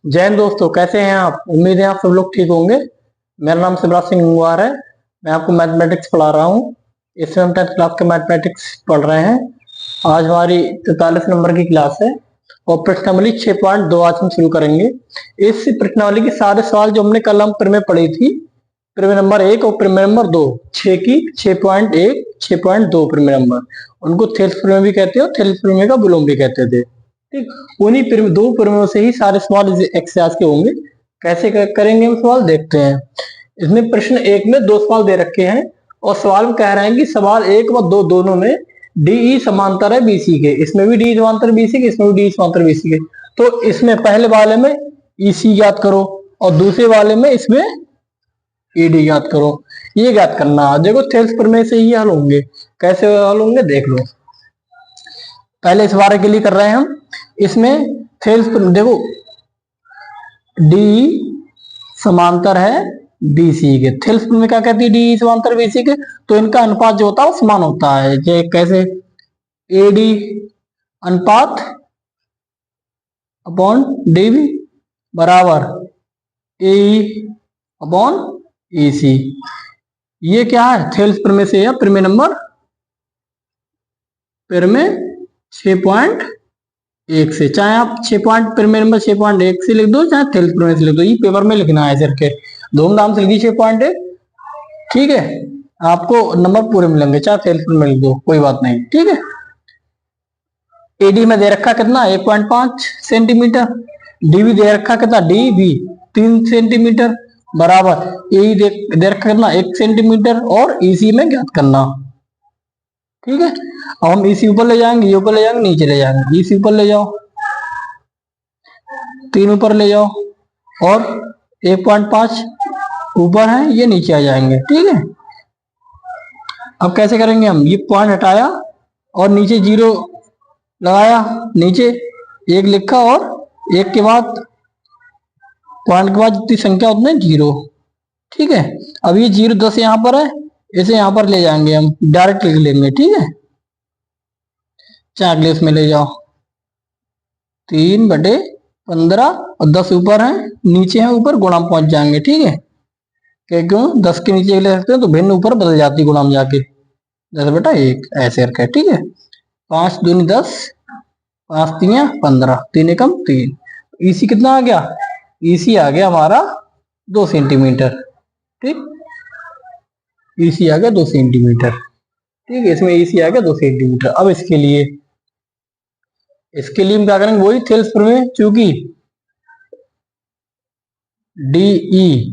जय हिंद दोस्तों, कैसे हैं आप। उम्मीद है आप सब लोग ठीक होंगे। मेरा नाम शिवराज सिंह गंगवार है। मैं आपको मैथमेटिक्स पढ़ा रहा हूँ। इसमें हम 10th क्लास के मैथमेटिक्स पढ़ रहे हैं। आज हमारी 43 नंबर की क्लास है और प्रश्नावली 6.2 आज हम शुरू करेंगे। इस प्रश्नावली के सारे सवाल जो हमने कल हम प्रमेय पढ़ी थी, प्रमेय नंबर 1 और प्रमेय नंबर 2, 6 की 6.1 6.2 प्रमेय नंबर, उनको थेल्स प्रमेय भी कहते हो, थेल्स प्रमेय का विलोम भी कहते थे। ठीक, उन्हीं दो प्रमेयों से ही सारे सवाल एक्साइज के होंगे। कैसे करेंगे हम सवाल, देखते हैं। इसमें प्रश्न 1 में 2 सवाल दे रखे हैं और सवाल में कह रहे हैं कि सवाल 1 व 2 दोनों में डीई समांतर है बीसी के। इसमें भी डी समांतर बीसी के, इसमें भी डी समांतर बीसी के। तो इसमें पहले वाले में ईसी ज्ञात करो और दूसरे वाले में इसमें ईडी ज्ञात करो। ये ज्ञात करना, देखो थेल्स प्रमेय से ही हल होंगे। कैसे हल होंगे देख लो। पहले इस बारे के लिए कर रहे हैं हम। इसमें थेल्स देखो, डी समांतर है बीसी के। थेल्स में क्या कहती है, डी समांतर बीसी के, तो इनका अनुपात जो होता है वो समान होता है। ये कैसे, एडी अनुपात अपॉन डीबी बराबर ए अपॉन ईसी। ये क्या है, थेल्स प्रमेय से है। प्रमेय नंबर 6.1 से, चाहे आप प्रमेय नंबर 6.1 से लिख दो, चाहे थेल्स प्रमेय से लिख दो। ये पेपर में लिखना है सर के, धूमधाम से लिखिए 6.1। ठीक है, आपको नंबर पूरे मिलेंगे, चाहे थेल्स प्रमेय लिख दो, कोई बात नहीं। ठीक है, एडी में दे रखा कितना, 1.5 सेंटीमीटर। डीबी दे रखा कितना, डीबी 3 सेंटीमीटर बराबर ए दे रखा कितना, 1 सेंटीमीटर, और ईसी में ज्ञात करना। ठीक है, अब हम इसी ऊपर ले जाएंगे, ये ऊपर ले जाएंगे, नीचे ले जाएंगे। इसी ऊपर ले जाओ, 3 ऊपर ले जाओ, और 1.5 ऊपर है, ये नीचे आ जाएंगे। ठीक है, अब कैसे करेंगे हम, ये पॉइंट हटाया और नीचे 0 लगाया, नीचे 1 लिखा और 1 के बाद पॉइंट के बाद जितनी संख्या उतने 0। ठीक है, अब ये 0 10 यहाँ पर है, इसे यहाँ पर ले जाएंगे हम, डायरेक्ट लिख लेंगे। ठीक है, चार इसमें ले जाओ, 3/15 और 10 ऊपर है, नीचे है, ऊपर गुणा पहुंच जाएंगे। ठीक है, क्यों 10 के नीचे ले सकते हैं तो भिन्न ऊपर बदल जाती गुणा में जाके, 10/1 ऐसे रखे। ठीक है, 5 दूनी 10, 5 3 15, 3 एकम 3। ईसी कितना आ गया, ईसी आ गया हमारा 2 सेंटीमीटर। ठीक, ईसी आ गया 2 सेंटीमीटर। ठीक है, इसमें ईसी आ गया 2 सेंटीमीटर। अब इसके लिए हम क्या करेंगे, वही थेल्स प्रमेय, चूंकि डीई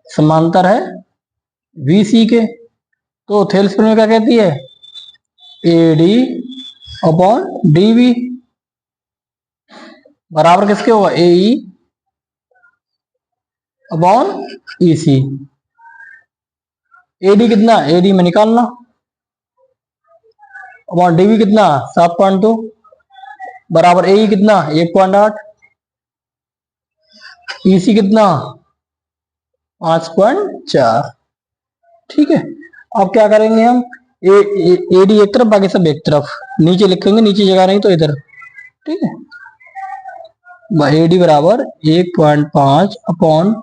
समांतर है बीसी के, तो थेल्स प्रमेय क्या कहती है, एडी अपॉन डीबी बराबर किसके होगा, एई अपॉन ईसी। एडी कितना, एडी में निकालना, अपॉन डीबी कितना 7.2 बराबर एई कितना 1.8, ईसी कितना 5.4। ठीक है, अब क्या करेंगे हम, एडी एक तरफ बाकी सब एक तरफ, नीचे लिखेंगे, नीचे जगह नहीं तो इधर। ठीक है, एडी बराबर 1.5 अपॉन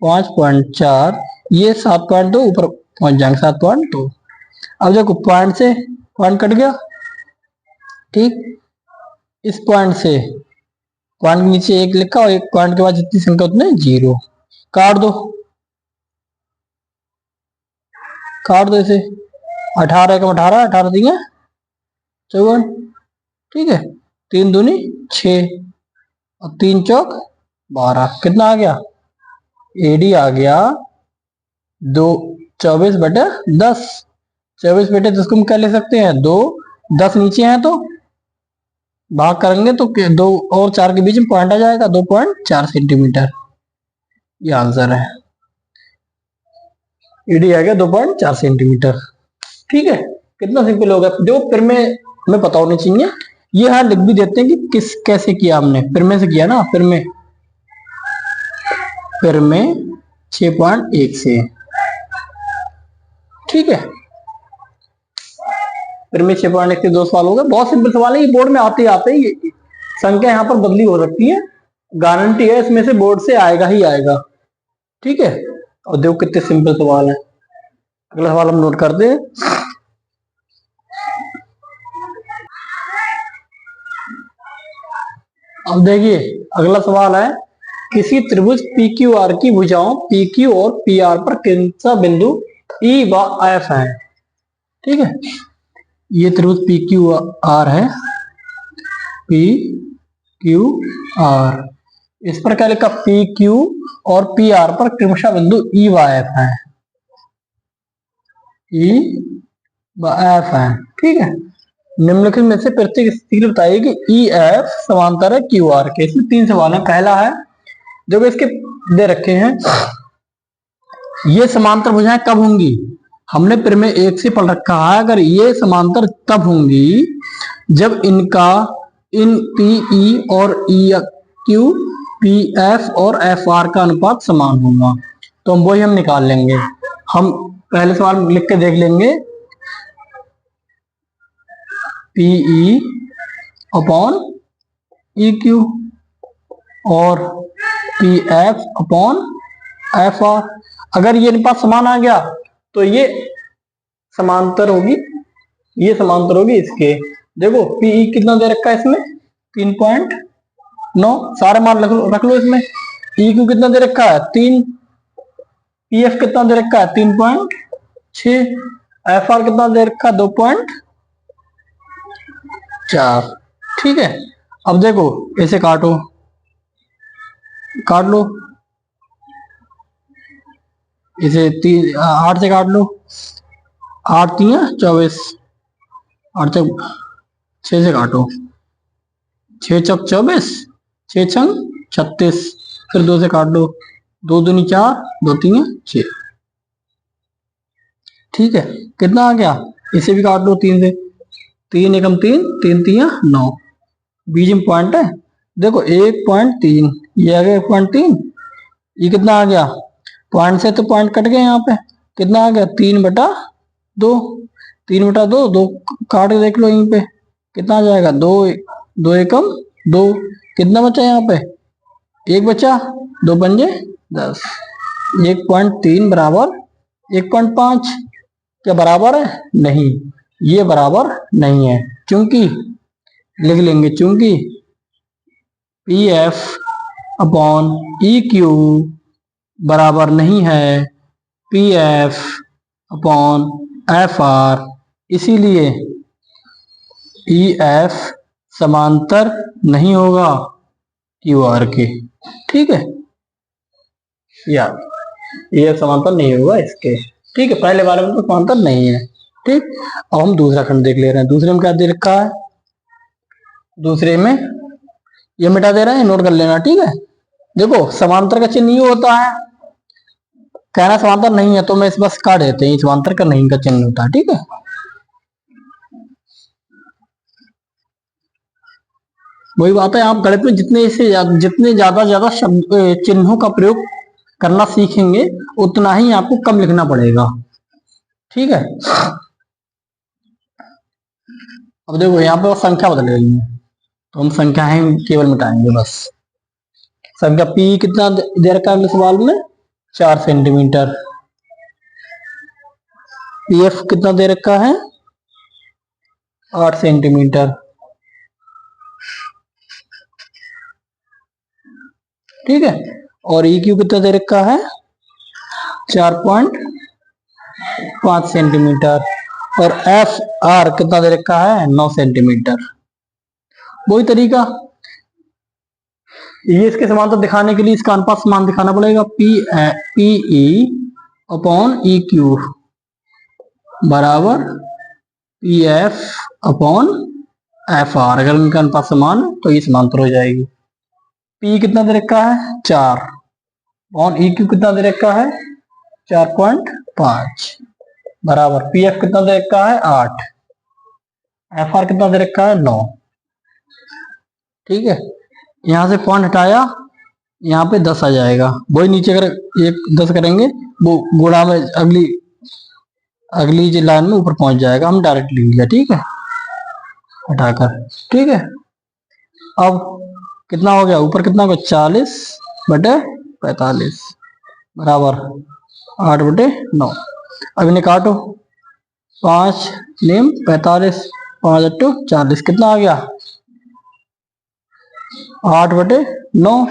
5.4, ये 7.2 ऊपर पहुंच जाएंगे 7.2। अब देखो पॉइंट से पॉइंट कट गया। ठीक, इस पॉइंट से पॉइंट के नीचे 1 लिखा और एक पॉइंट के बाद जितनी संख्या उतने 0, काट दो, काट दो इसे। 18 एकम 18, 18 3 54। ठीक है, 3 दूनी 6 और 3 चौक 12, कितना आ गया, एडी आ गया 24/10। 24/10 को हम क्या ले सकते हैं, 2, 10 नीचे है तो भाग करेंगे तो 2 और 4 के बीच में पॉइंट आ जाएगा, 2.4 सेंटीमीटर। ये आंसर है, ईडी आ गया 2.4 सेंटीमीटर। ठीक है, कितना सिंपल होगा। जो प्रमेय हमें पता होनी चाहिए, ये हाँ लिख भी देते हैं कि कैसे किया हमने, प्रमेय से किया ना, प्रमेय 6.1 से। ठीक है, प्रमेय 6.1 से 2 सवाल हो गए, बहुत सिंपल सवाल है, ये बोर्ड में आते ही संख्या यहाँ पर बदली हो सकती है, गारंटी है इसमें से बोर्ड से आएगा ही आएगा। ठीक है, और देखो कितने सिंपल सवाल है। अगला सवाल हम नोट करते हैं। अब देखिए अगला सवाल है, किसी त्रिभुज पी क्यू आर की भुजाओं पी क्यू और पी आर पर कितना बिंदु ई व एफ है। ठीक है, ये त्रिभुज पी क्यू आर है, पी क्यू आर, इस पर क्या लिखा, पी क्यू और पी आर पर क्रमशः बिंदु ई व एफ है, ई व एफ है। ठीक है, निम्नलिखित में से प्रत्येक स्थिति बताइए कि ई एफ समांतर है क्यू आर के। इसमें 3 सवाल है। पहला है, जो इसके दे रखे हैं, ये समांतर भुजाएं कब होंगी। हमने में 1 से पढ़ रखा है, अगर ये समांतर तब होंगी जब इनका इन पी ई और ई क्यू, पी एफ और एफ आर का अनुपात समान होगा, तो हम वही निकाल लेंगे। हम पहले सवाल लिख के देख लेंगे, P E upon E Q और P F upon F R. अगर ये अनुपात समान आ गया तो ये समांतर होगी, ये समांतर होगी इसके। देखो पीई कितना दे रखा है इसमें, 3.9, सारे मान रख लो इसमें। ई क्यू कितना दे रखा है 3, पी एफ कितना दे रखा है 3.6, एफ आर कितना दे रखा है 2.4। ठीक है, अब देखो इसे काट लो, इसे 8 से काट लो, 8 3 24, 8 चौक 6 से काटो, 6 चौक 24, 6 छंग 36, फिर 2 से काट लो, 2 दूनी 4, 2 3 6। ठीक है, कितना आ गया, इसे भी काट लो 3 से, 3 एकम 3, 3 3 9, बीच में पॉइंट है, देखो 1.3, ये आ गया 1.3, ये कितना आ गया, पॉइंट से तो पॉइंट कट गए, यहाँ पे कितना आ गया 3/2, 3/2, 2 काट के देख लो, यहीं पे कितना आ जाएगा 2, 2 एकम 2, कितना बचा यहाँ पे 1 बचा, 2 पंजे 10, 1.3 बराबर 1.5, क्या बराबर है, नहीं, ये बराबर नहीं है, क्योंकि लिख लेंगे, चूंकि P F upon E Q बराबर नहीं है P F upon F are, इसीलिए ई एफ समांतर नहीं होगा क्यू आर के। ठीक है, यार ये समांतर नहीं होगा इसके। ठीक है, पहले बारे में तो समांतर नहीं है। ठीक, अब हम दूसरा खंड देख ले रहे हैं। दूसरे में क्या दे रखा है, दूसरे में ये मिटा दे रहे हैं, नोट कर लेना। ठीक है, देखो समांतर का चिन्ह ये होता है, कहना समांतर नहीं है तो मैं इस बस काट देते हैं, समांतर का नहीं का चिन्ह होता है। ठीक है, वही बात है, आप गणित में जितने ज्यादा शब्द चिन्हों का प्रयोग करना सीखेंगे उतना ही आपको कम लिखना पड़ेगा। ठीक है, अब देखो यहाँ पे संख्या बदल रही है, तो हम संख्याएं केवल मिटाएंगे बस। संख्या पी कितना दे रखा है सवाल में, 4 सेंटीमीटर। पी एफ कितना दे रखा है 8 सेंटीमीटर। ठीक है, और ई क्यू कितना दे रखा है 4.5 सेंटीमीटर, और एफ आर कितना दे रखा है 9 सेंटीमीटर। वही तरीका, ये इसके समांतर दिखाने के लिए इसका अनुपात समान दिखाना पड़ेगा, P E upon E Q बराबर P F upon F R. अगर इनका अनुपात समान है तो ये समांतर हो जाएगी। पी कितना दे रखा है 4, अपॉन ई क्यू कितना दे रखा है 4.5 बराबर पी एफ कितना दे रखा है 8, एफ आर कितना दे रखा है 9। ठीक है, यहां से पॉइंट हटाया, यहाँ पे 10 आ जाएगा, वही नीचे अगर 10 करेंगे वो गुणा में अगली लाइन में ऊपर पहुंच जाएगा, हम डायरेक्ट लिख लिया। ठीक है, हटाकर। ठीक है, अब कितना हो गया, ऊपर कितना हो गया 40/45 बराबर 8/9। अब इन्हें काटो, 5 नियम 45, 5×8 = 40, कितना आ गया 8/9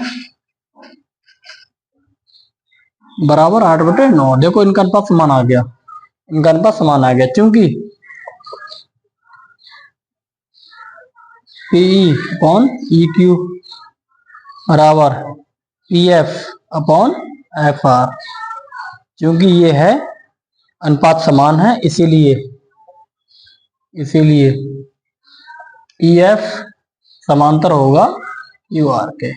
बराबर 8/9। देखो इनका अनुपात समान आ गया, इनका अनुपात समान आ गया, क्योंकि PE/EQ बराबर PF/FR, क्योंकि ये है अनुपात समान है, इसीलिए EF समांतर होगा QR के,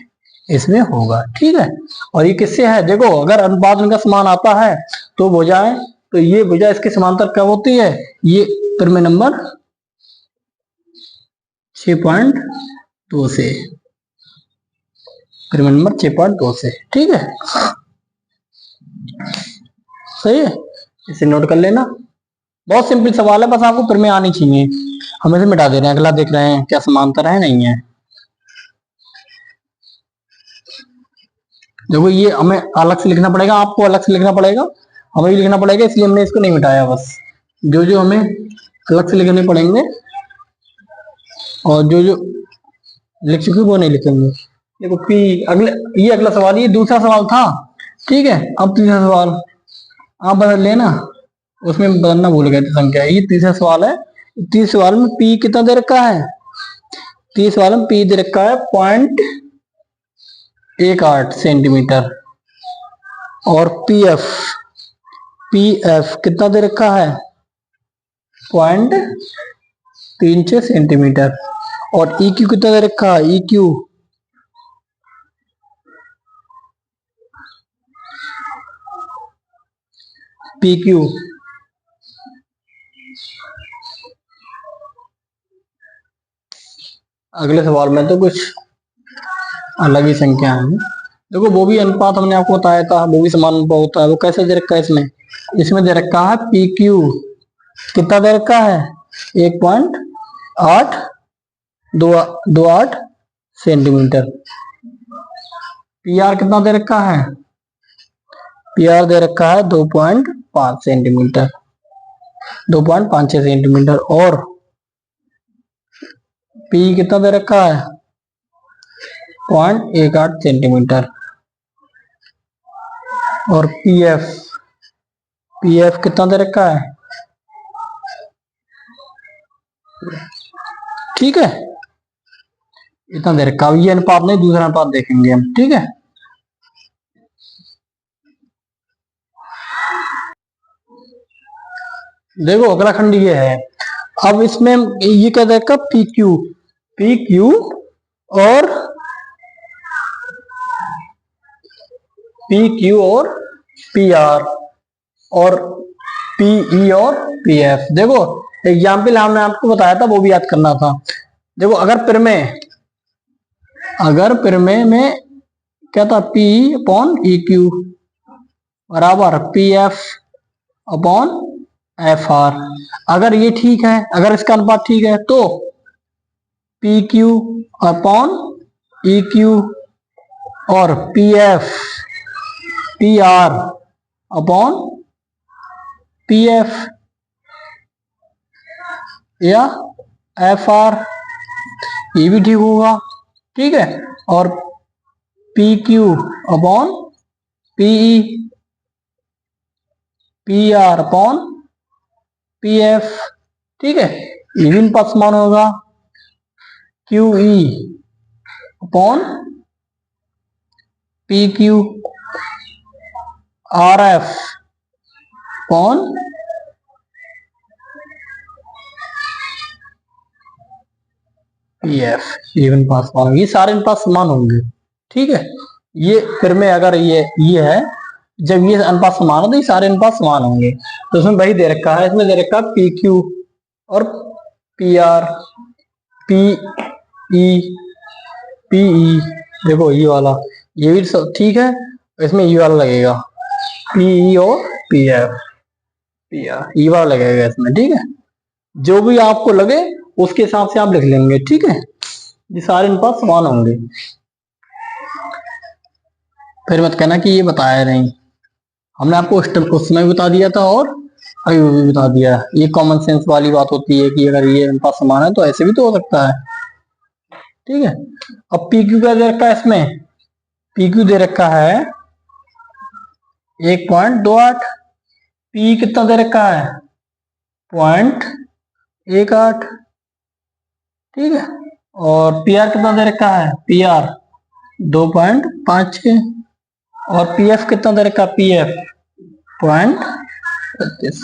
इसमें होगा। ठीक है, और ये किससे है, देखो अगर अनुपात इनका समान आता है तो भुजाएं, तो ये भुजा इसके समांतर कब होती है, ये प्रमेय नंबर 6.2 से, प्रमेय नंबर 6.2 से। ठीक है, सही है, इसे नोट कर लेना। बहुत सिंपल सवाल है, बस आपको प्रमेय आनी चाहिए। हम इसे मिटा दे रहे हैं, अगला देख रहे हैं क्या समांतर है नहीं है। देखो ये हमें अलग से लिखना पड़ेगा, आपको अलग से लिखना पड़ेगा, हमें भी लिखना पड़ेगा, इसलिए हमने इसको नहीं मिटाया। बस जो जो हमें अलग से लिखने पड़ेंगे और जो जो लिख चुके वो नहीं लिखेंगे। देखो P, ये अगला सवाल, ये दूसरा सवाल था। ठीक है, अब तीसरा सवाल आप बदल लेना, उसमें बदलना भूल गए थे संख्या। ये तीसरा सवाल है, तीसरे सवाल में P कितना दे रखा है, तीसरे सवाल में P दे रखा है 0.18 सेंटीमीटर, और PF कितना दे रखा है 0.36 सेंटीमीटर, और EQ कितना दे रखा है, EQ PQ अगले सवाल में तो कुछ अलग ही संख्या है। देखो वो भी अनुपात हमने आपको बताया था, वो भी समान अनुपात होता है। वो कैसे दे रखा है, इसमें दे रखा है PQ कितना दे रखा है 1.828 सेंटीमीटर। PR कितना दे रखा है, PR दे रखा है 2.5 सेंटीमीटर, 2.56 सेंटीमीटर, और P कितना दे रखा है 0.18 सेंटीमीटर, और PF कितना दे रखा है। ठीक है, इतना दे रखा। ये अनुपात नहीं, दूसरा अनुपात देखेंगे हम। ठीक है, देखो अगला खंड ये है। अब इसमें ये क्या देखा, PQ और PR और PE और PF। देखो एग्जाम्पल हमने आपको बताया था, वो भी याद करना था। देखो अगर प्रमेय में क्या था, P/EQ बराबर PF/FR। अगर ये ठीक है, अगर इसका अनुपात ठीक है, तो PQ/EQ और PR/PF या FR, ये भी ठीक होगा। ठीक है, और PQ/PE, PR/PF। ठीक है, ये भी अनुपात समान होगा। QE/PQ, RF/PF, ये अनुपात समान होंगे, ये सारे अनुपात समान होंगे। ठीक है, ये फिर में अगर ये है, जब ये अनुपात समान हो तो ये सारे अनुपात समान होंगे। तो इसमें वही दे रखा है, इसमें दे रखा है PQ और PR, PE, देखो ये वाला, ये भी सब ठीक है, इसमें ये वाला लगेगा PE और PR, ये वाला लगेगा इसमें। ठीक है, जो भी आपको लगे उसके हिसाब से आप लिख लेंगे। ठीक है, ये सारे अनुपात समान होंगे। फिर मत कहना कि ये बताया नहीं, हमने आपको उस समय भी बता दिया था और अभी भी बता दिया। ये कॉमन सेंस वाली बात होती है कि अगर ये उनका समान है तो ऐसे भी तो हो सकता है। ठीक है, अब पी क्यू क्या दे रखा है इसमें, पी क्यू दे रखा है 1.28, पी कितना दे रखा है 0.18, ठीक है, और पी आर कितना दे रखा है, पी आर 2.56, और पी एफ कितना दे रखा है, पी एफ 0.32,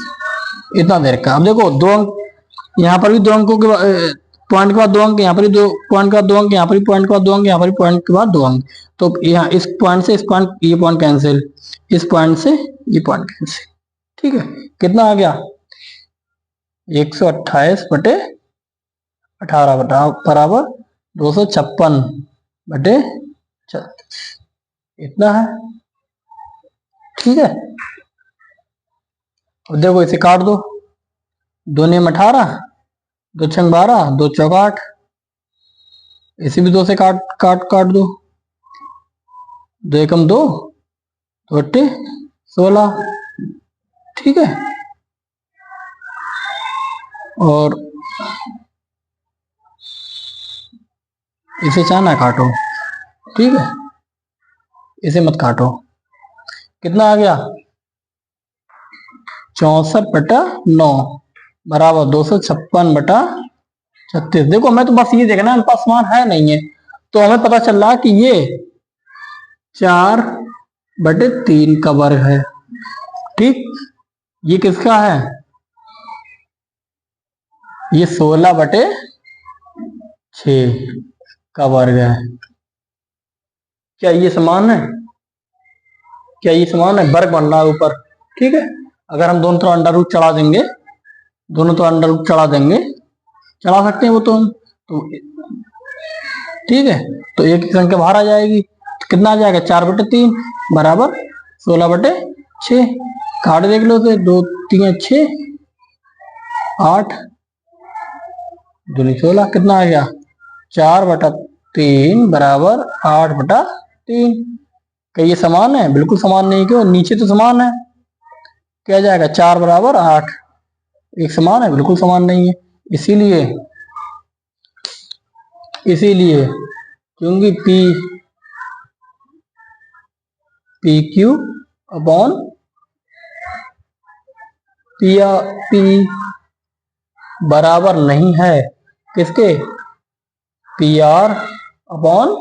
इतना दे रखा है। अब देखो दो अंक, यहाँ पर भी दो अंकों के पॉइंट के बाद दो अंक, यहाँ पर भी दो पॉइंट के बाद दो अंक, यहाँ पर भी पॉइंट के बाद दो अंक, यहाँ पर भी पॉइंट के बाद दो अंक, तो यहाँ इस पॉइंट से इस पॉइंट, ये पॉइंट कैंसिल, इस पॉइंट से ये पॉइंट कैंसिल, ठीक है, कितना आ गया 128/18 बराबर 256/36, इतना है। ठीक है, अब देखो इसे काट दो, 2 ने 18, 2 छंग 12, 2 चौक 8, इसे भी 2 से काट दो, 2 एकम 2, 2 अट्ठे 16, ठीक है, और इसे चाहना काटो, ठीक है, इसे मत काटो, कितना आ गया 64/9 बराबर 256/36। देखो हमें तो बस ये देखना है पास मान है नहीं है, तो हमें पता चल रहा कि ये 4/3 का वर्ग है, ठीक, ये किसका है, ये 16/6 का वर्ग है। क्या ये समान है, क्या ये समान है, वर्ग बन रहा है ऊपर, ठीक है, अगर हम दोनों तरफ अंडर रूट चढ़ा देंगे, दोनों तो अंडर रूट चढ़ा देंगे, चढ़ा सकते हैं वो तो हम, तो ठीक है, तो एक संख्या बाहर आ जाएगी, तो कितना आ जाएगा 4/3 बराबर 16/6, काट देख लो, तो 2 3 6, 8 2 16, कितना आ गया 4/3 बराबर 8/3। क्या ये समान है, बिल्कुल समान नहीं, क्यों, नीचे तो समान है, क्या जाएगा 4 बराबर 8, एक समान है, बिल्कुल समान नहीं है, इसीलिए क्योंकि पी क्यू अपॉन पी बराबर नहीं है किसके, P R upon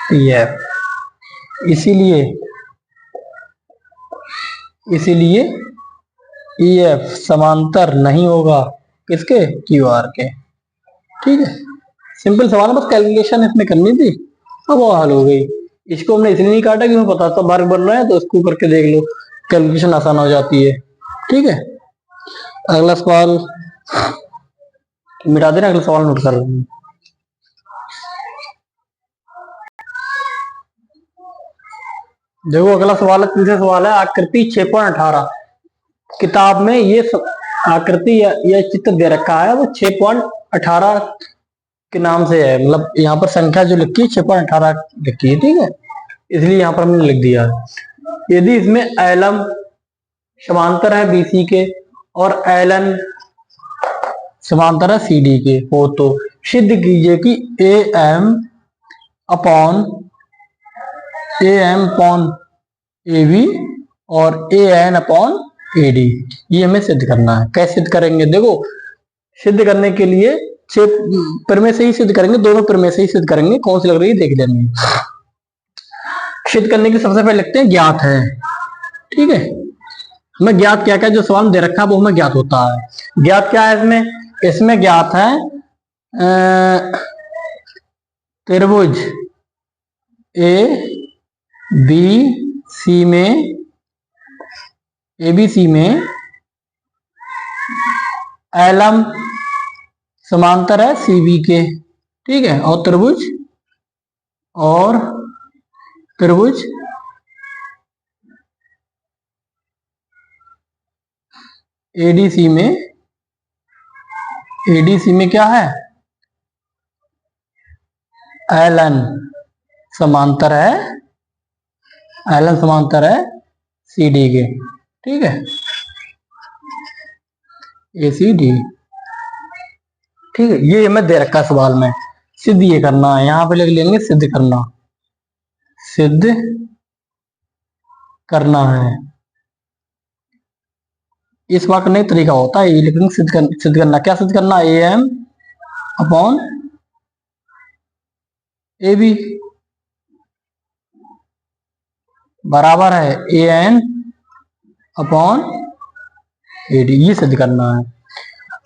P F, इसीलिए ई एफ समांतर नहीं होगा किसके, क्यू आर के। ठीक है, सिंपल सवाल है, बस कैलकुलेशन इसमें करनी थी, अब वो हल हो गई। इसको हमने इसलिए नहीं काटा कि हमें पता था वर्ग बन रहा है, तो इसको करके देख लो, कैलकुलेशन आसान हो जाती है। ठीक है, अगला सवाल मिटा देना, अगला सवाल नोट कर लेंगे। देखो अगला सवाल है, तीसरा सवाल है, आकृति 6.18, किताब में ये आकृति या चित्र दे रखा है, वो 6.18 के नाम से है, मतलब यहाँ पर संख्या जो लिखी है 6.18 लिखी है, ठीक है, इसलिए यहाँ पर हमने लिख दिया। यदि इसमें एलएम समांतर है बीसी के और एलएन समांतर है सीडी के हो, तो सिद्ध कीजिए कि एम अपॉन ए बी और ए एन अपॉन ए डी, ये हमें सिद्ध करना है। कैसे सिद्ध करेंगे, देखो सिद्ध करने के लिए 6 प्रमेय से ही सिद्ध करेंगे, दोनों प्रमेय से ही सिद्ध करेंगे, कौन सी लग रही है देख लेंगे। सिद्ध करने के सबसे पहले लिखते हैं ज्ञात है, ठीक है, हमें ज्ञात क्या क्या जो सवाल दे रखा है वो हमें ज्ञात होता है। ज्ञात क्या है इसमें ज्ञात है त्रिभुज ए बी सी में एलएम समांतर है सीबी के, ठीक है, और त्रिभुज एडीसी में क्या है, एलएन समांतर है एल समांतर है सी डी के, ठीक है, ए सी डी, ठीक है। ये हमें दे रखा है सवाल में, सिद्ध ये करना है, यहां पे लिख लेंगे सिद्ध करना, सिद्ध करना है। इस बार करने का तरीका होता है ये लिखेंगे सिद्ध करना। क्या सिद्ध करना? A M upon A B बराबर है A N upon A D, ये सिद्ध करना है।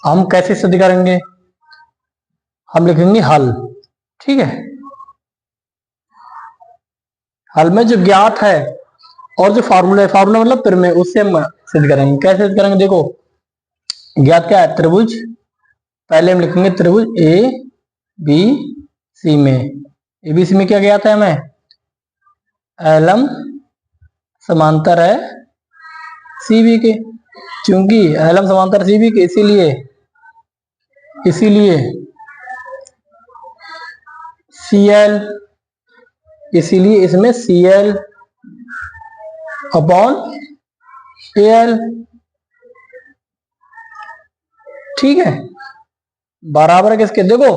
हम कैसे सिद्ध करेंगे? हम लिखेंगे हल, ठीक है। हल में जो ज्ञात है और जो फार्मूला है, फार्मूला मतलब फिर में, उससे हम सिद्ध करेंगे। कैसे सिद्ध करेंगे? देखो ज्ञात क्या है? त्रिभुज, पहले हम लिखेंगे त्रिभुज ए बी सी में, ए बी सी में क्या ज्ञात है हमें? एलम समांतर है सी बी के, क्योंकि एलम समांतर सी बी के, इसीलिए सी एल, इसीलिए इसमें C L upon A L, ठीक है, बराबर किसके? देखो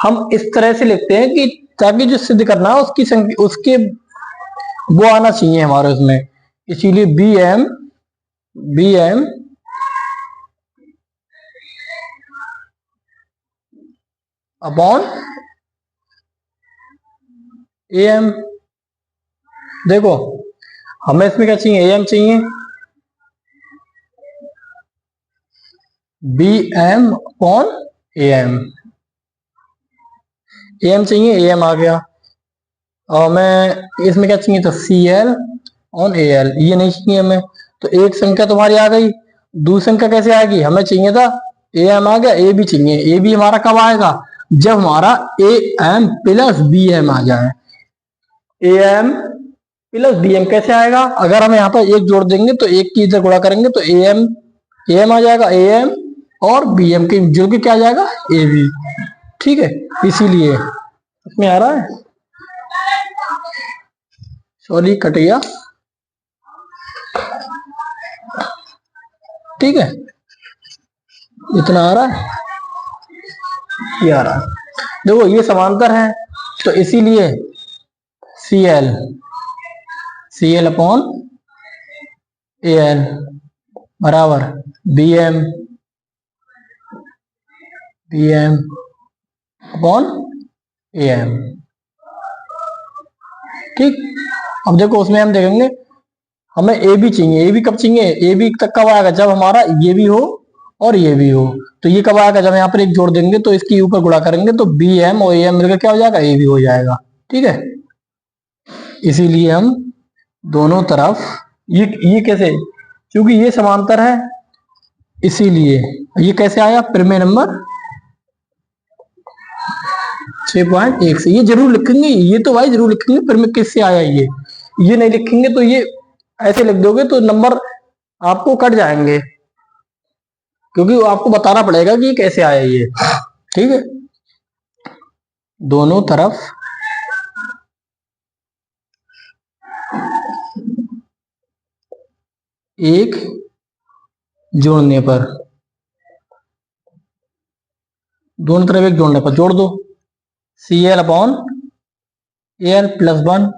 हम इस तरह से लिखते हैं कि ताकि जो सिद्ध करना है उसकी संख्या, उसके वो आना चाहिए हमारे उसमें, इसीलिए B M upon A M. देखो हमें इसमें क्या चाहिए? ए एम चाहिए, B M upon A M, A M चाहिए, ए एम आ गया। और हमें इसमें क्या चाहिए? तो C L on A L, ये नहीं चाहिए हमें। तो एक संख्या तुम्हारी आ गई, दूसरी संख्या कैसे आएगी? हमें चाहिए था ए एम आ गया, ए बी चाहिए। ए बी हमारा कब आएगा? जब हमारा A M plus B M आ जाए। A M plus B M कैसे आएगा? अगर हम यहाँ पर एक जोड़ देंगे तो एक की इधर गुणा करेंगे तो ए एम आ जाएगा, ए एम और बी एम के जोड़ के क्या आ जाएगा? ए बी, ठीक है। इसीलिए इसमें आ रहा है, सॉरी कट गया, ठीक है, इतना आ रहा है, ये आ रहा है। देखो ये समांतर है तो इसीलिए C L upon A L बराबर B M upon A M, ठीक। अब देखो उसमें हम देखेंगे हमें ए बी चाहिए। ए बी कब चाहिए? ए बी तक कब आएगा? जब हमारा ये भी हो और ये भी हो। तो ये कब आएगा? जब यहाँ पर एक जोड़ देंगे तो इसके ऊपर गुणा करेंगे तो बी एम और ए एम मिलकर क्या हो जाएगा? ए बी हो जाएगा, ठीक है। इसीलिए हम दोनों तरफ ये कैसे? क्योंकि ये समांतर है, इसीलिए ये कैसे आया? प्रमेय नंबर 6.1 से। ये जरूर लिखेंगे, ये तो भाई जरूर लिखेंगे, प्रमेय किससे आया ये नहीं लिखेंगे तो ये ऐसे लिख दोगे तो नंबर आपको कट जाएंगे, क्योंकि आपको बताना पड़ेगा कि ये कैसे आया ये, ठीक है। दोनों तरफ एक जोड़ने पर, दोनों तरफ एक जोड़ने पर जोड़ दो, C L upon A L plus 1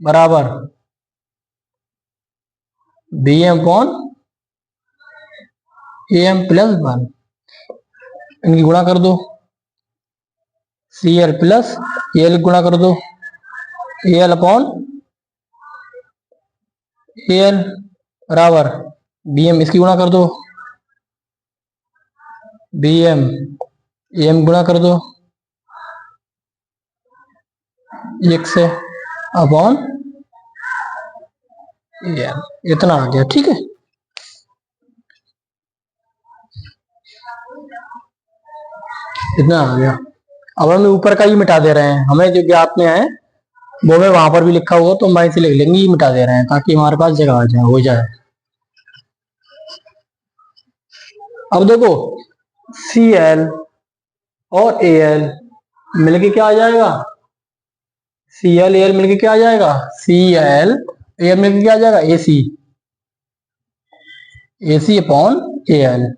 बराबर B M upon A M plus 1, इनकी गुणा कर दो, C L plus A L गुणा कर दो, A L upon A L बराबर बी एम, इसकी गुणा कर दो, बी एम ए एम गुणा कर दो, एक से अपॉन ए एम, इतना आ गया, ठीक है। इतना आ गया। अब हम ऊपर का ही मिटा दे रहे हैं, हमें जो ज्ञात में है वो में वहां पर भी लिखा हुआ तो मैं इसे लिख लेंगे, ये मिटा दे रहे हैं ताकि हमारे पास जगह आ जाए, हो जाए। अब देखो सी एल और ए एल मिलके क्या आ जाएगा? सी एल ए एल मिलके क्या आ जाएगा? सी एल ए में क्या आ जाएगा, ए सी अपॉन ए एल।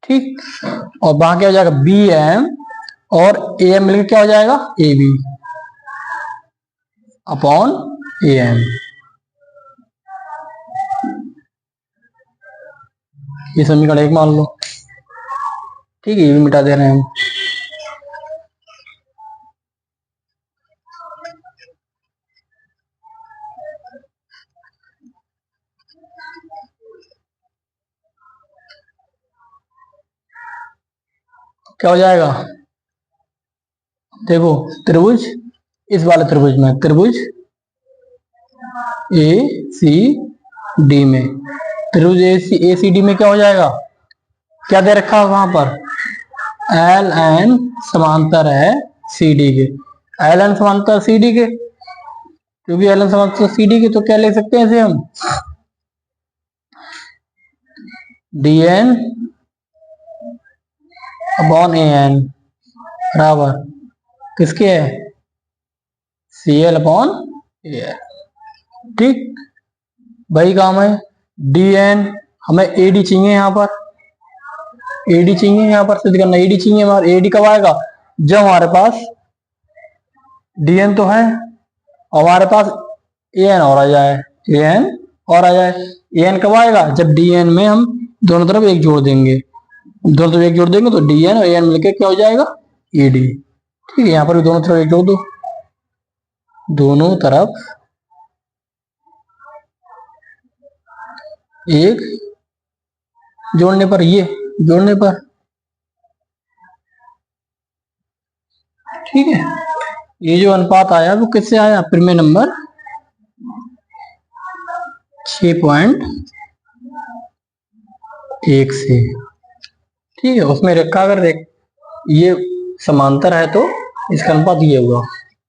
ठीक, और वहां क्या हो जाएगा, बी एम और ए एम मिलकर क्या हो जाएगा, A B upon A M. ये समीकरण एक मान लो। ठीक है, ये भी मिटा दे रहे हैं हम। क्या हो जाएगा, देखो त्रिभुज, इस वाले त्रिभुज में, त्रिभुज ए सी डी में, त्रिभुज ए सी डी में क्या हो जाएगा, क्या दे रखा है वहां पर, एल एन समांतर है सी डी के। एल एन समांतर सी डी के, क्योंकि एल एन समांतर सी डी के, तो क्या ले सकते हैं इसे हम, D N upon A N बराबर किसके है, C L upon A L. ठीक, वही काम है। डी एन, हमें ए डी चाहिए, यहाँ पर ए डी चाहिए, यहाँ पर सिद्ध करना, ए डी चाहिए हमारे। ए डी कब आएगा, जब हमारे पास डी एन तो है और हमारे पास ए एन और आ जाए, ए एन और आ जाए। ए एन कब आएगा, जब डी एन में हम दोनों तरफ एक जोड़ देंगे, दोनों तरफ एक जोड़ देंगे तो डी एन और ए एन मिलकर क्या हो जाएगा, ए डी। ठीक है, यहाँ पर भी दोनों तरफ एक जोड़ दो, दोनों तरफ एक जोड़ने पर, ये जोड़ने पर, ठीक है। ये जो अनुपात आया वो किससे आया, प्रमेय नंबर 6.1 से। ठीक है, उसमें रखा, अगर देख ये समांतर है तो इसका अनुपात ये होगा।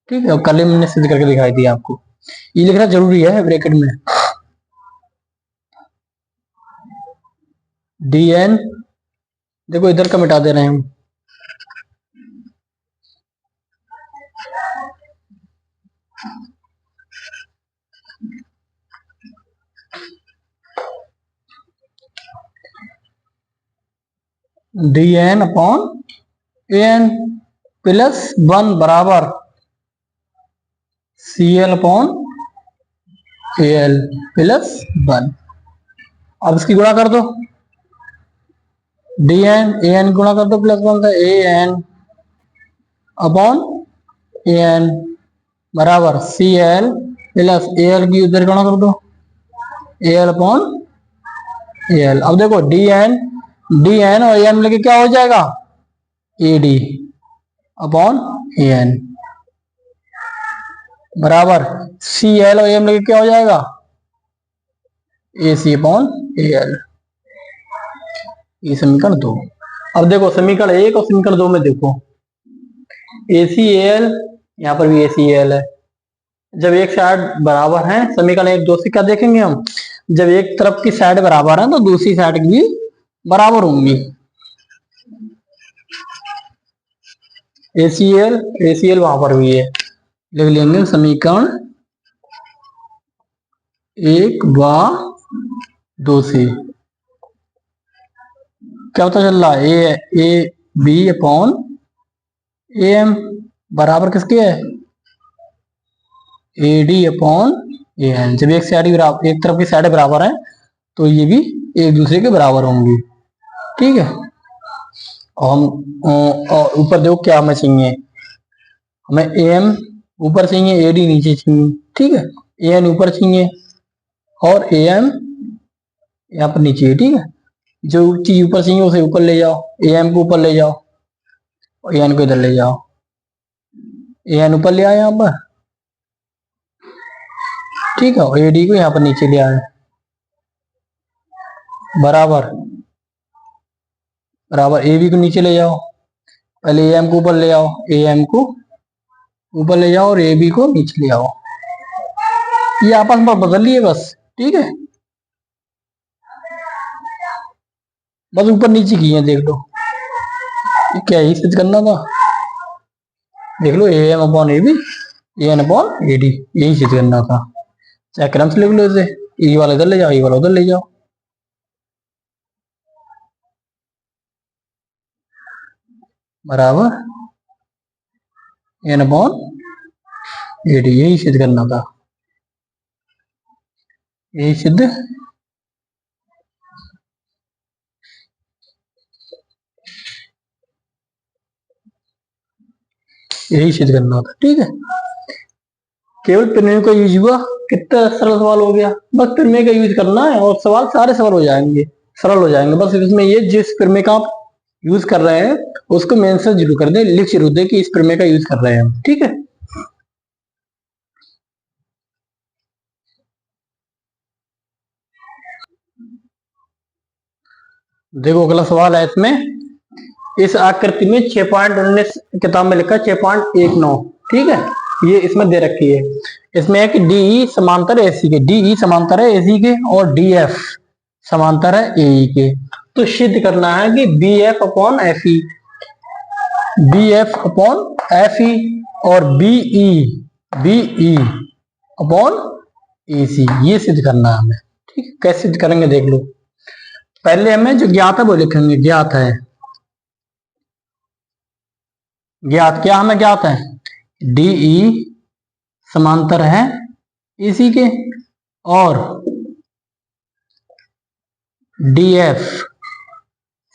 ठीक है, और कल मैंने सिद्ध करके दिखाई दिया आपको, ये लिखना जरूरी है ब्रैकेट में। डी एन, देखो इधर का मिटा दे रहे हैं हम, D N upon A N plus 1 बराबर C L upon A L plus 1। अब इसकी गुणा कर दो, डी एन ए एन गुणा कर दो, प्लस 1 का A N upon A N बराबर C L plus A L की उधर गुणा कर दो, A L upon A L. अब देखो डी एन और ए एन मिलकर क्या हो जाएगा, A D upon A N बराबर सी एल और ए एम मिलकर क्या हो जाएगा, ए सी अपॉन ए एल। ये समीकरण 2। अब देखो समीकरण 1 और समीकरण 2 में देखो, ए सी ए एल, यहाँ पर भी ए सी ए एल है। जब एक साइड बराबर है, समीकरण 1 2 से क्या देखेंगे हम, जब एक तरफ की साइड बराबर है तो दूसरी साइड की भी बराबर होंगी। ए सी एल वहां पर भी है, लिख लेंगे समीकरण 1 व 2 से। क्या पता चल रहा है, A B upon A M बराबर किसके है, A D upon A N. जब एक साइड एक तरफ की साइड बराबर है तो ये भी एक दूसरे के बराबर होंगी। ठीक है, और हम ऊपर देखो क्या हमें चाहिए, हमें ए एम ऊपर चाहिए, ए डी नीचे चाहिए। ठीक है, ए एन ऊपर चाहिए और ए एम यहाँ पर नीचे है। ठीक है, जो चीज ऊपर चाहिए उसे ऊपर ले जाओ, ए एम को ऊपर ले जाओ और ए एन को इधर ले जाओ, ए एन ऊपर ले आए यहाँ पर। ठीक है, और ए डी को यहाँ पर नीचे ले आए, बराबर ए बी को नीचे ले जाओ, पहले ए एम को ऊपर ले आओ, ए एम को ऊपर ले जाओ और ए बी को नीचे ले आओ। ये आपस में बदल लिए बस। ठीक है, बस ऊपर नीचे किए, देख लो क्या ही सिद्ध करना था, देख लो A M upon A B, A N upon A D, यही सिद्ध करना था। चाहे क्रम से लिख लो इसे, ई वाला इधर ले जाओ, ई वाला उधर ले जाओ, बराबर एन अपॉन एडी। यही सिद्ध करना था, यही सिद्ध करना था। ठीक है, केवल प्रमेय का यूज हुआ, कितना सरल सवाल हो गया। बस प्रमेय का यूज करना है और सवाल सारे सरल हो जाएंगे, सरल हो जाएंगे। बस इसमें ये जिस प्रमेय का आप यूज कर रहे हैं उसको मेंशन जरूर कर दें, लिख जरूर दें कि इस प्रमेय का यूज कर रहे हैं। ठीक है, देखो अगला सवाल है इसमें, इस आकृति में 6.19 किताब में लिखा 6.19। ठीक है, ये इसमें दे रखी है। इसमें है कि डी समांतर एसी के, डी समांतर है एसी के और डी एफ समांतर है ए के। तो सिद्ध करना है कि B F upon F E, B F upon F E और बी ई अपॉन ए सी, ये सिद्ध करना है हमें। ठीक है, कैसे सिद्ध करेंगे देख लो। पहले हमें जो ज्ञात है वो लिखेंगे, ज्ञात है, ज्ञात क्या हमें ज्ञात है, डीई समांतर है इसी के और डीएफ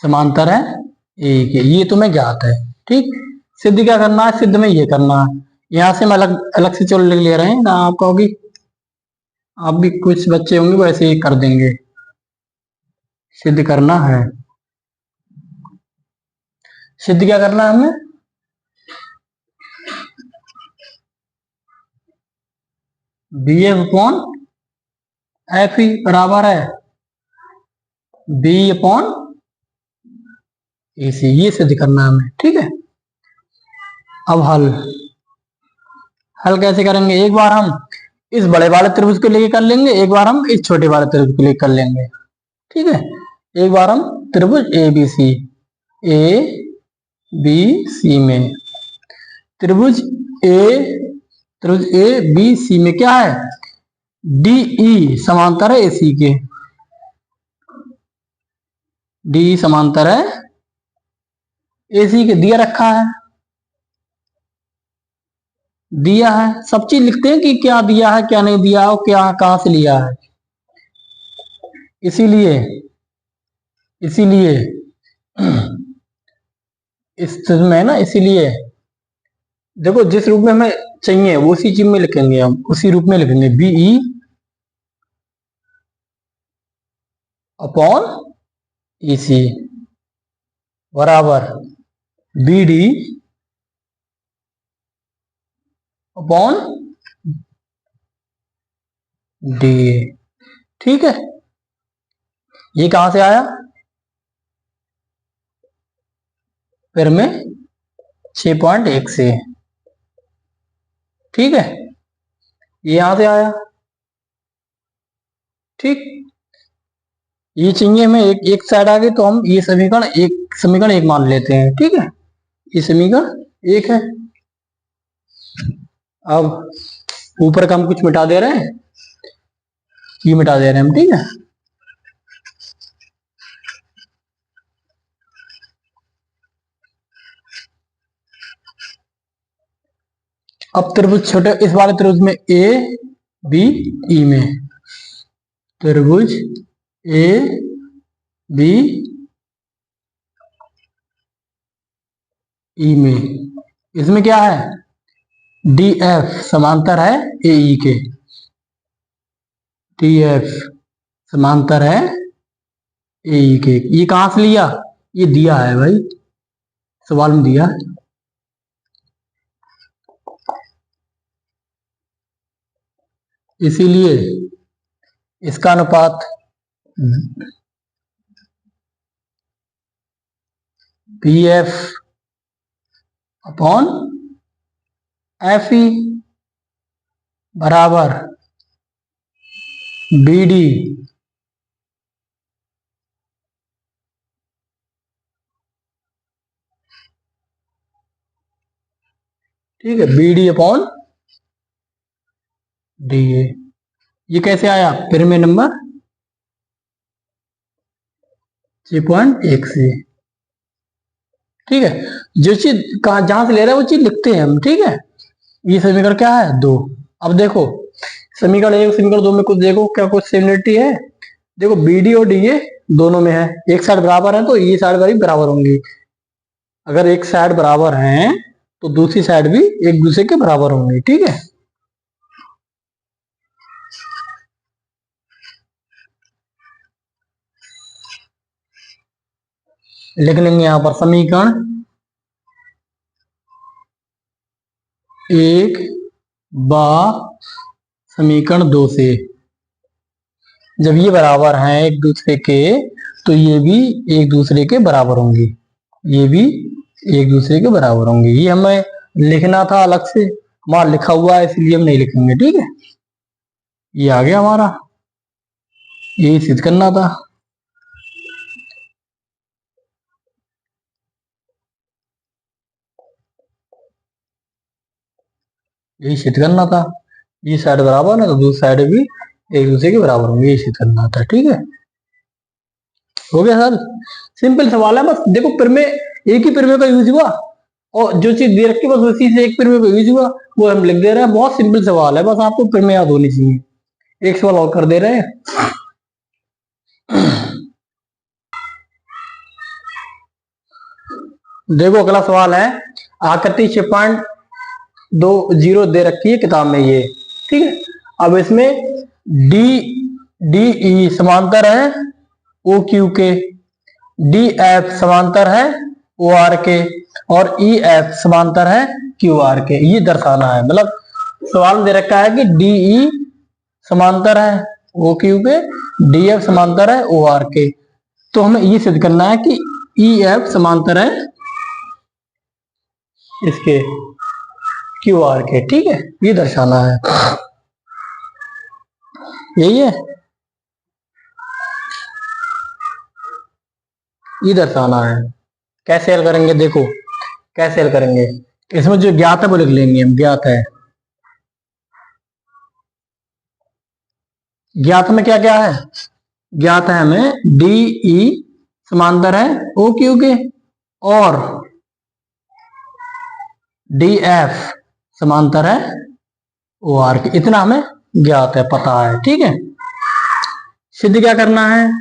समांतर है ए के, ये तुम्हें ज्ञात है। ठीक, सिद्ध क्या करना है, सिद्ध में ये करना है। यहां से हम अलग अलग से चलो लिख ले रहे हैं ना, आप कहोगी, आप भी कुछ बच्चे होंगे वैसे ही कर देंगे। सिद्ध करना है, सिद्ध क्या करना है हमें, B F upon F E बराबर है बी अपॉन ए सी, ये सिद्ध करना है हमें। ठीक है, अब हल, हल कैसे करेंगे, एक बार हम इस बड़े वाले त्रिभुज को लेके कर लेंगे, एक बार हम इस छोटे वाले त्रिभुज को लेके कर लेंगे। ठीक है, एक बार हम त्रिभुज A B C, A B C में त्रिभुज ए बी सी में क्या है, डी ई समांतर है एसी के, डी समांतर है एसी के, दिया रखा है, दिया है, सब चीज लिखते हैं कि क्या दिया है क्या नहीं दिया और क्या कहां से लिया है। इसीलिए इसीलिए इसमें ना, इसीलिए देखो जिस रूप में हमें चाहिए वो उसी चीज में लिखेंगे, हम उसी रूप में लिखेंगे, बीई अपॉन ईसी बराबर बी डी अपॉन डी। ठीक है, ये कहां से आया, फिर में 6.1 से। ठीक है, ये यहां से आया। ठीक, ये चाहिए हमें एक साइड आ गई तो हम ये समीकरण एक मान लेते हैं। ठीक है, ये समीकरण एक है। अब ऊपर का हम कुछ मिटा दे रहे हैं, ये मिटा दे रहे हैं हम। ठीक है, अब त्रिभुज छोटे इस वाले त्रिभुज में ए बी ई में, त्रिभुज ए बी ई में, इसमें क्या है, डी एफ समांतर है ए ई के, डी एफ समांतर है ए ई के। ये कहां से लिया, ये दिया है भाई, सवाल में दिया है। इसीलिए इसका अनुपात B F upon F E बराबर बी डी ठीक है, B D upon D A, ये कैसे आया, परिमेय नंबर 6.1 से। ठीक है, जो चीज कहा जहां से ले रहे हैं वो चीज लिखते हैं हम। ठीक है, ये समीकरण क्या है, 2। अब देखो समीकरण 1 समीकरण 2 में कुछ देखो क्या कुछ सिमिलरिटी है। देखो BD और DA दोनों में है, एक साइड बराबर है तो ये साइड भी बराबर होंगी। अगर एक साइड बराबर है तो दूसरी साइड भी एक दूसरे के बराबर होंगी। ठीक है, लिख लेंगे यहां पर समीकरण 1 बा समीकरण 2 से। जब ये बराबर हैं एक दूसरे के तो ये भी एक दूसरे के बराबर होंगी, ये भी एक दूसरे के बराबर होंगे। ये हमें लिखना था अलग से, हमारा लिखा हुआ है इसलिए हम नहीं लिखेंगे। ठीक है, ये आ गया हमारा, यही सिद्ध करना था। यही सिद्ध करना था, ये साइड बराबर है तो दूसरी साइड भी एक दूसरे के बराबर होंगे, यही सिद्ध करना था। ठीक है, हो गया सर, सिंपल सवाल है। बस देखो प्रमेय, एक ही प्रमेय का यूज हुआ और जो चीज दे रखी बस उसी से एक प्रमेय का यूज हुआ, वो हम लिख दे रहे हैं। बहुत सिंपल सवाल है, बस आपको प्रमेय याद होनी चाहिए। एक सवाल और कर दे रहे हैं। देखो अगला सवाल है, आकृति 6.20 दे रखी है किताब में ये। ठीक है, अब इसमें डी डी ई समांतर है ओ क्यू के, डी एफ समांतर है ओ आर के, और ई एफ समांतर है क्यू आर के। ये दर्शाना है, मतलब सवाल में दे रखा है कि डी ई समांतर है ओ क्यू के, डी एफ समांतर है ओ आर के, तो हमें ये सिद्ध करना है कि ई एफ समांतर है इसके क्यू आर के। ठीक है, ये दर्शाना है, यही है, ये दर्शाना है। कैसे हल करेंगे, देखो कैसे हल करेंगे। इसमें जो ज्ञात है वो लिख लेंगे हम, ज्ञात है। ज्ञात में क्या क्या है, ज्ञात है हमें डी ई समांतर है ओ क्यू के और डी एफ समांतर है ओ आर के, इतना हमें ज्ञात है, पता है। ठीक है, सिद्ध क्या करना है,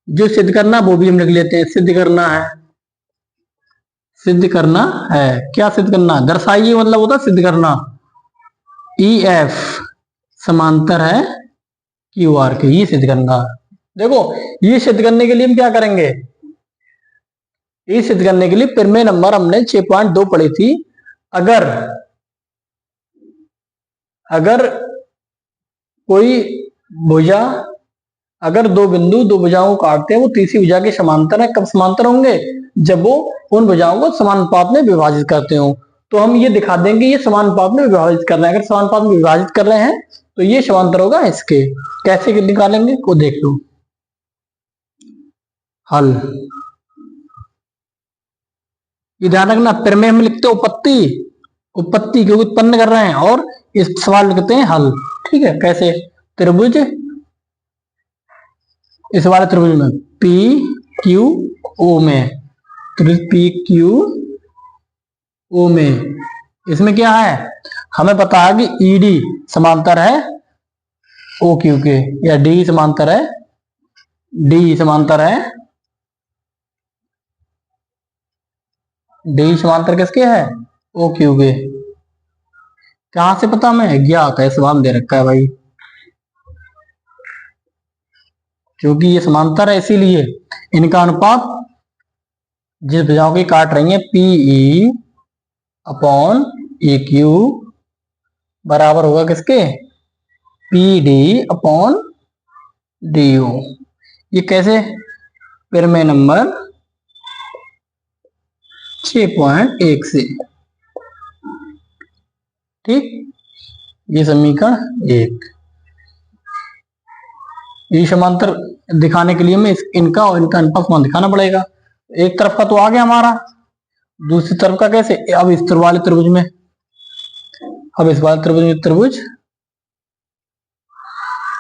जो सिद्ध करना वो भी हम लिख लेते हैं। सिद्ध करना है, सिद्ध करना है, क्या सिद्ध करना, दर्शाइए मतलब होता सिद्ध करना। ई एफ समांतर है क्यू आर के, ये सिद्ध करना। देखो ये सिद्ध करने के लिए हम क्या करेंगे, ये सिद्ध करने के लिए प्रमेय नंबर हमने 6.2 पढ़ी थी। अगर अगर कोई भुजा, अगर दो बिंदु दो भुजाओं को काटते हैं वो तीसरी भुजा के समांतर है। कब समांतर होंगे, जब वो उन भुजाओं को समानुपात में विभाजित करते हो। तो हम ये दिखा देंगे ये समानुपात में विभाजित कर रहे हैं। अगर समानुपात में विभाजित कर रहे हैं तो ये समांतर होगा इसके। कैसे निकालेंगे वो देख लो। हल, ये ध्यान रखना, प्रमेय में लिखते उपपत्ति, उपपत्ति क्योंकि उत्पन्न कर रहे हैं, और इस सवाल लिखते हैं हल। ठीक है, कैसे, त्रिभुज, इस वाले त्रिभुज में पी क्यू ओ में, त्रिभुज पी क्यू ओ में, इसमें क्या है, हमें पता है कि ईडी समांतर है ओ क्यू के, या डी समांतर है, डी समांतर है, डी समांतर किसके है, ओ क्यू के। कहां से पता हमें, ज्ञात है, सवाल दे रखा है भाई, क्योंकि ये समांतर है इसीलिए इनका अनुपात जिस भुजाओं की काट रही है पीई अपॉन ए क्यू बराबर होगा किसके, P D upon D O. ये कैसे, प्रमेय नंबर 6.1 से। ठीक, ये समीकरण 1। ये समांतर दिखाने के लिए हमें इनका और इनका अनुपात समान दिखाना पड़ेगा। एक तरफ का तो आ गया हमारा, दूसरी तरफ का कैसे, अब इस वाले त्रिभुज में, अब इस वाले त्रिभुज में त्रिभुज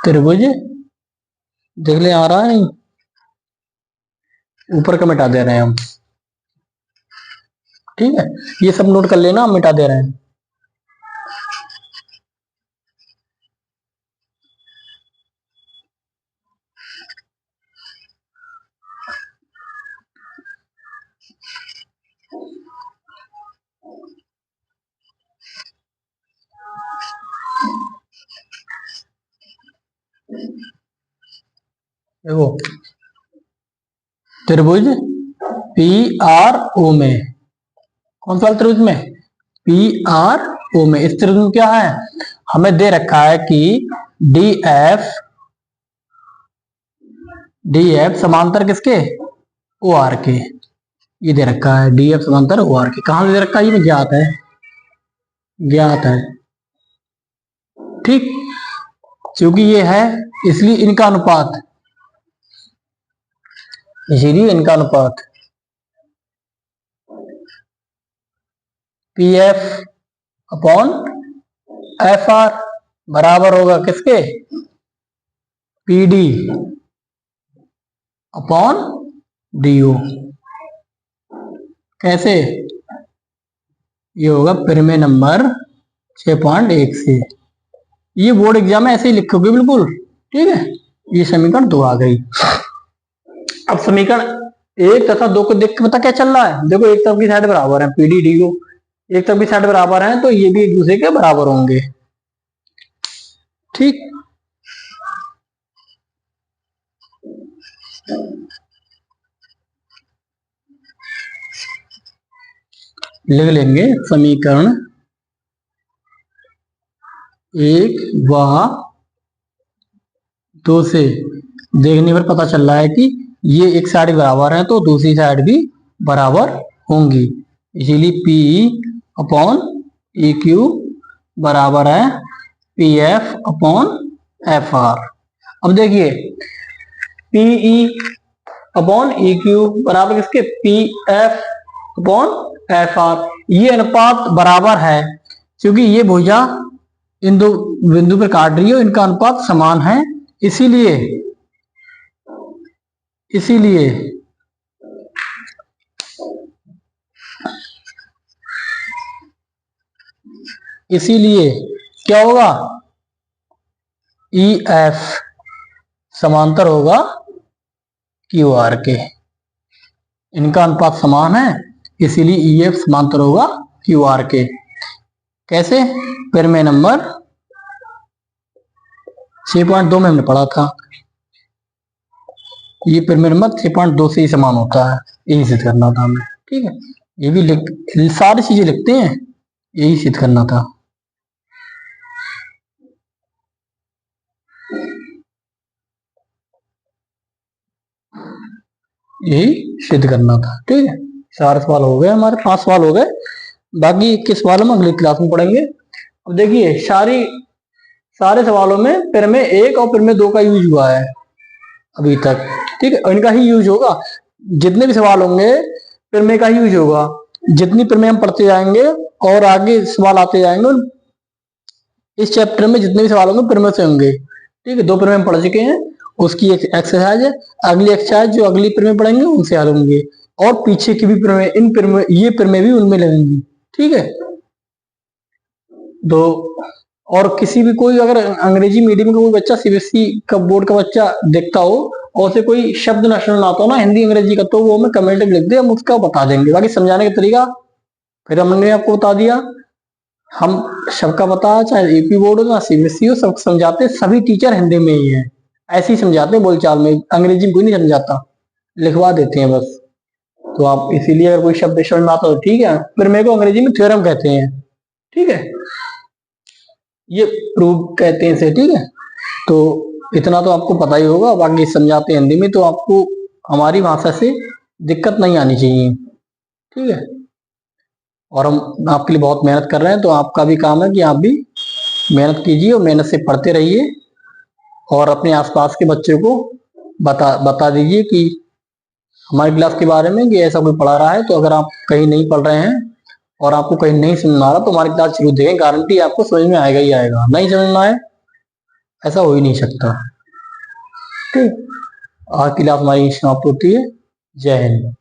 त्रिभुज देख ले, आ रहा है नहीं, ऊपर का मिटा दे रहे हैं हम। ठीक है, ये सब नोट कर लेना, हम मिटा दे रहे हैं। देखो, त्रिभुज पी आर ओ में, कौन सा त्रिभुज में? पी आर ओ में। इस त्रिभुज में क्या है, हमें दे रखा है कि डी एफ समांतर किसके? ओ आर के। ये दे रखा है डी एफ समांतर ओ आर के। कहां से दे रखा है? ये ज्ञात है, ज्ञात है। ठीक, क्योंकि ये है इसलिए इनका अनुपात, इसीलिए इनका अनुपात P F upon F R बराबर होगा किसके? P D upon D O. कैसे? ये होगा प्रमेय नंबर 6.1 से। ये बोर्ड एग्जाम में ऐसे ही लिखोगे बिल्कुल। ठीक है, ये समीकरण 2 आ गई। अब समीकरण 1 तथा 2 को देख के पता क्या चल रहा है? देखो, एक तरफ की साइड बराबर है, पीडी डी ओ एक तरफ की साइड बराबर है, तो ये भी एक दूसरे के बराबर होंगे। ठीक, लिख लेंगे समीकरण 1 व 2 से देखने पर पता चल रहा है कि ये एक साइड बराबर है तो दूसरी साइड भी बराबर होंगी, इसीलिए P अपॉन ई क्यू बराबर है P F upon F are. अब देखिए, पीई अपॉन ई क्यू बराबर किसके? P F upon F are. ये अनुपात बराबर है क्योंकि ये भुजा इन दो बिंदु पर काट रही है, इनका अनुपात समान है, इसीलिए क्या होगा? ई एफ समांतर होगा क्यू आर के। इनका अनुपात समान है, इसीलिए ई एफ समांतर होगा क्यू आर के। कैसे? प्रमेय नंबर 6.2 में हमने पढ़ा था। ये प्रमेय नंबर 6.2 से ही समान होता है, यही सिद्ध करना था हमें। ठीक है, ये भी सारी चीजें लिखते हैं, यही सिद्ध करना था। यही सिद्ध करना था। ठीक है, 4 सवाल हो गए हमारे, 5 सवाल हो गए, बाकी 21 सवाल हम अगली क्लास में पढ़ेंगे। अब देखिए, सारे सवालों में प्रमेय 1 और प्रमेय 2 का यूज हुआ है अभी तक। ठीक है, इनका ही यूज होगा। जितने भी सवाल होंगे प्रमेय का ही यूज होगा। जितनी प्रमेय हम पढ़ते जाएंगे और आगे सवाल आते जाएंगे, इस चैप्टर में जितने भी सवाल होंगे प्रमेय से होंगे। ठीक है, 2 प्रमेय हम पढ़ चुके हैं, उसकी एक एक्सरसाइज है। अगली एक्सरसाइज जो अगली प्रमेय पढ़ेंगे उनसे हल होंगे, और पीछे की भी प्रमेय, इन प्रमेय, ये प्रमेय भी उनमें लगेंगी। ठीक है, तो और किसी भी कोई अगर अंग्रेजी मीडियम का कोई बच्चा, सीबीएसई का बोर्ड का बच्चा देखता हो और उसे कोई शब्द न समझ आता हो ना हिंदी अंग्रेजी का, तो वो हमें कमेंट में लिख दे, हम उसका बता देंगे। बाकी समझाने का तरीका फिर हमने आपको बता दिया। हम सबका बता, चाहे यूपी बोर्ड हो ना सीबीएसई हो, सब समझाते, सभी टीचर हिंदी में ही है, ऐसे ही समझाते हैं बोलचाल में, अंग्रेजी में कोई नहीं समझाता, लिखवा देते हैं बस। तो आप इसीलिए अगर कोई शब्द समझ में आता हो ठीक है, फिर मेरे को अंग्रेजी में थ्योरम कहते हैं। ठीक है, ये प्रूव कहते हैं इसे। ठीक है, तो इतना तो आपको पता ही होगा, बाकी समझाते हैं हिंदी में, तो आपको हमारी भाषा से दिक्कत नहीं आनी चाहिए। ठीक है, और हम आपके लिए बहुत मेहनत कर रहे हैं, तो आपका भी काम है कि आप भी मेहनत कीजिए और मेहनत से पढ़ते रहिए, और अपने आसपास के बच्चों को बता दीजिए कि हमारी क्लास के बारे में कि ऐसा कोई पढ़ा रहा है। तो अगर आप कहीं नहीं पढ़ रहे हैं और आपको कहीं नहीं समझ आ रहा, तो हमारी क्लास जरूर देखें, गारंटी आपको समझ में आएगा ही आएगा। नहीं समझ में आए ऐसा हो ही नहीं सकता। ठीक, आज की क्लास हमारी समाप्त होती है। जय हिंद।